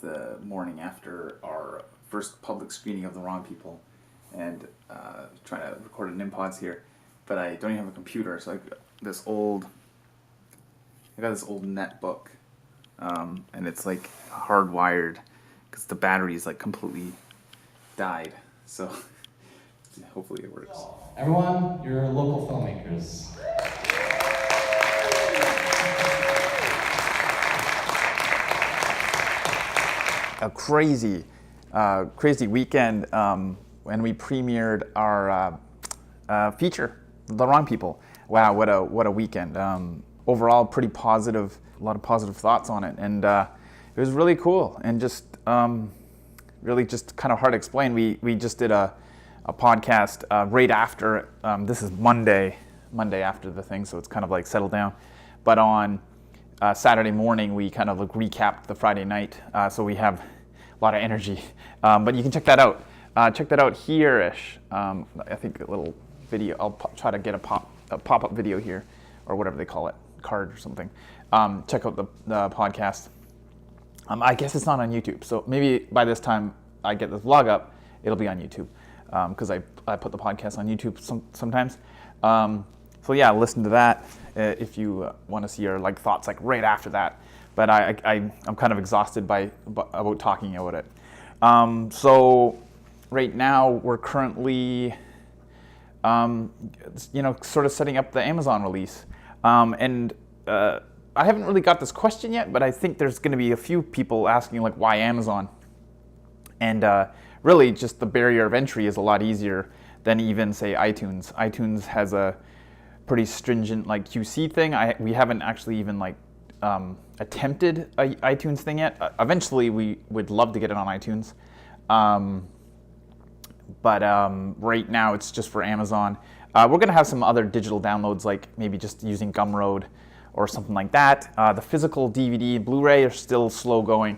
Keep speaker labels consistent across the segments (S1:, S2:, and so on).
S1: the morning after our first public screening of The Wrong People, and trying to record an impods here, but I don't even have a computer, so I got this old netbook, and it's like hardwired because the battery's like completely died. So hopefully it works.
S2: Everyone, you're local filmmakers.
S1: A crazy weekend when we premiered our feature, The Wrong People. Wow, what a weekend. Overall, pretty positive, a lot of positive thoughts on it, and it was really cool and just really just kind of hard to explain. We just did a podcast right after, this is Monday after the thing, so it's kind of like settled down. But on Saturday morning, we kind of like recapped the Friday night, so we have a lot of energy. But you can check that out. Check that out here-ish. I think a little video. I'll try to get a pop-up video here, or whatever they call it, card or something. Check out the podcast. I guess it's not on YouTube, so maybe by this time I get this vlog up, it'll be on YouTube, because I put the podcast on YouTube sometimes. So yeah, listen to that if you want to see your like thoughts like right after that. But I'm kind of exhausted about talking about it. So right now we're currently sort of setting up the Amazon release, and I haven't really got this question yet, but I think there's going to be a few people asking like why Amazon, and really just the barrier of entry is a lot easier than even say iTunes. iTunes has a pretty stringent like QC thing. We haven't actually even like attempted a iTunes thing yet. Eventually we would love to get it on iTunes, but right now it's just for Amazon. We're going to have some other digital downloads, like maybe just using Gumroad or something like that. The physical DVD and Blu-ray are still slow going.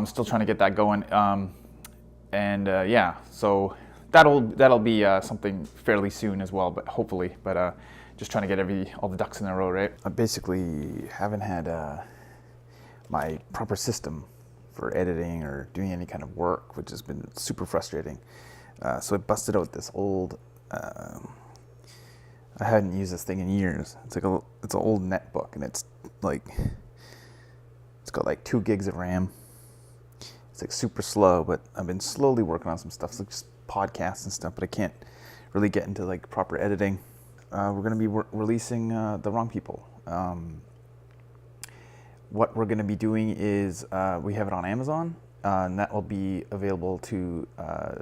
S1: Still trying to get that going. Yeah, so that'll be something fairly soon as well, but hopefully. But just trying to get all the ducks in a row, right? I basically haven't had my proper system for editing or doing any kind of work, which has been super frustrating. So I busted out this old. I hadn't used this thing in years. It's an old netbook, and it's got like 2 gigs of RAM. It's like super slow, but I've been slowly working on some stuff, so like just podcasts and stuff. But I can't really get into like proper editing. We're going to be releasing The Wrong People. What we're going to be doing is we have it on Amazon, and that will be available to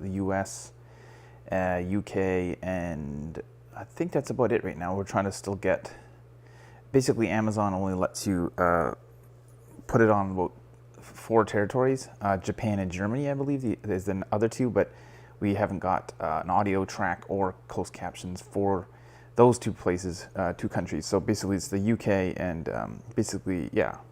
S1: the US, UK, and I think that's about it right now. We're trying to still get. Basically, Amazon only lets you put it on about 4 territories, Japan and Germany, I believe. There's the other 2, but we haven't got an audio track or closed captions for those 2 places, 2 countries. So basically it's the UK and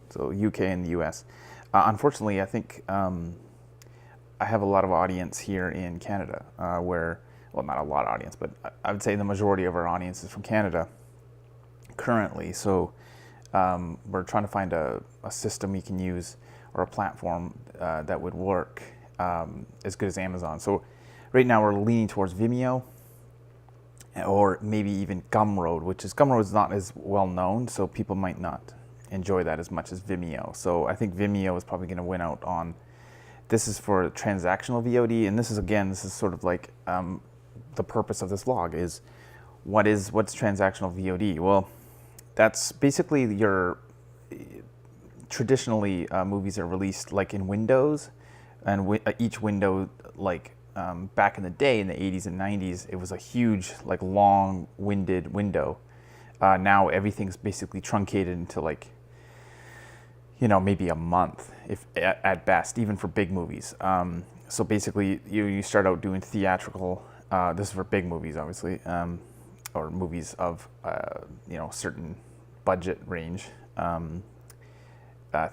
S1: so UK and the US. Unfortunately, I think I have a lot of audience here in Canada, well, not a lot of audience, but I would say the majority of our audience is from Canada currently. So we're trying to find a system we can use or a platform that would work as good as Amazon. So right now we're leaning towards Vimeo, or maybe even Gumroad, Gumroad is not as well known, so people might not enjoy that as much as Vimeo. So I think Vimeo is probably going to win out on. This is for transactional VOD, and this is sort of like the purpose of this vlog is what's transactional VOD? Well, that's basically traditionally movies are released like in windows, and each window, like back in the day in the 80s and 90s, it was a huge like long-winded window. Now everything's basically truncated into like maybe a month, if at best, even for big movies. So basically you start out doing theatrical. This is for big movies, obviously, or movies of certain budget range,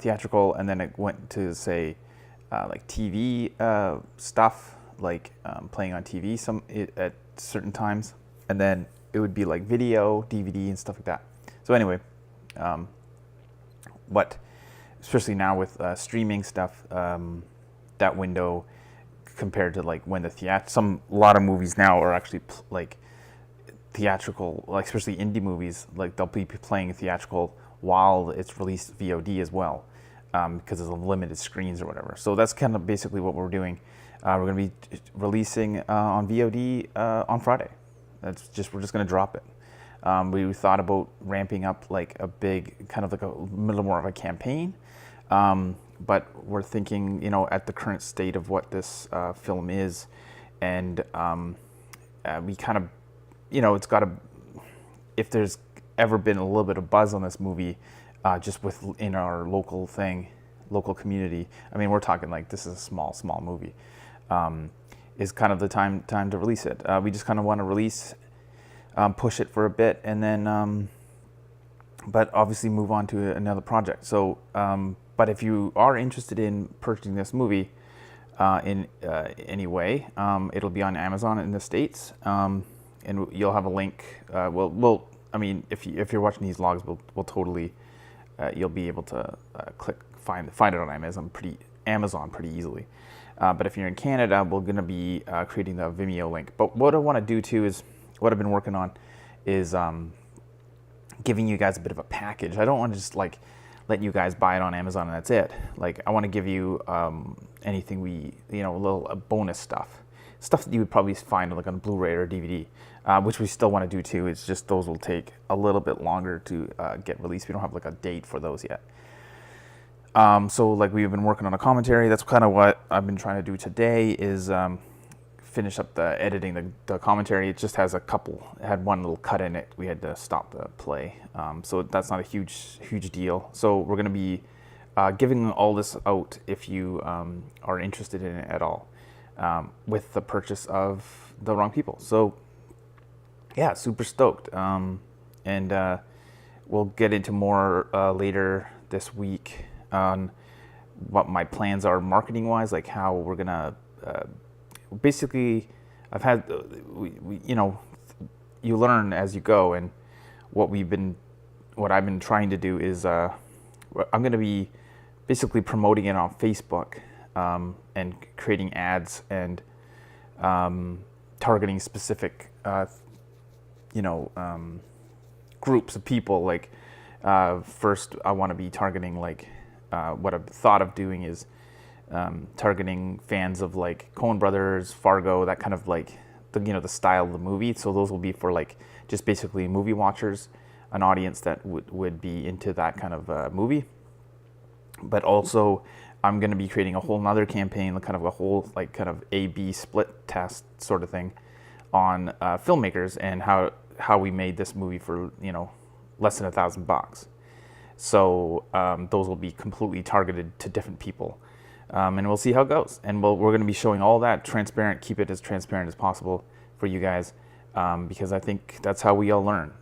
S1: theatrical, and then it went to say like TV stuff, like playing on TV at certain times, and then it would be like video, DVD, and stuff like that. So anyway, what especially now with streaming stuff, that window compared to like when a lot of movies now are actually like theatrical, like especially indie movies, like they'll be playing theatrical while it's released VOD as well, because there's limited screens or whatever. So that's kind of basically what we're doing. We're going to be releasing on VOD on Friday. We're just going to drop it. We thought about ramping up like a big, kind of like a little more of a campaign, but we're thinking, you know, at the current state of what this film is, and we kind of, you know, it's got to, if there's ever been a little bit of buzz on this movie, just in our local community. I mean, we're talking like this is a small movie. Is kind of the time to release it. We just kind of want to release, push it for a bit, and then, but obviously move on to another project. So, but if you are interested in purchasing this movie in any way, it'll be on Amazon in the States, and you'll have a link. I mean, if you're watching these vlogs, we'll totally, you'll be able to find it on Amazon pretty easily. But if you're in Canada, we're going to be creating the Vimeo link. But what I want to do too is, what I've been working on is giving you guys a bit of a package. I don't want to just like let you guys buy it on Amazon and that's it. Like I want to give you anything a little bonus stuff that you would probably find like on Blu-ray or DVD, which we still want to do too. It's just those will take a little bit longer to get released. We don't have like a date for those yet. So like we've been working on a commentary. That's kind of what I've been trying to do today is finish up the editing the commentary. It just has it had one little cut in it. We had to stop the play. So that's not a huge deal. So we're going to be giving all this out if you are interested in it at all, with the purchase of The Wrong People. So yeah, super stoked. And we'll get into more later this week on what my plans are marketing wise, like how we're gonna basically, I've had you learn as you go, and what I've been trying to do is I'm gonna be basically promoting it on Facebook, and creating ads and targeting specific groups of people. Like first I want to be targeting like what I've thought of doing is targeting fans of like Coen Brothers, Fargo, that kind of like the style of the movie. So those will be for like just basically movie watchers, an audience that would be into that kind of movie. But also I'm going to be creating a whole nother campaign, kind of a whole like kind of A/B split test sort of thing on filmmakers and how we made this movie for less than $1,000. So those will be completely targeted to different people, and we'll see how it goes. And we're going to be showing all that transparent, keep it as transparent as possible for you guys, because I think that's how we all learn.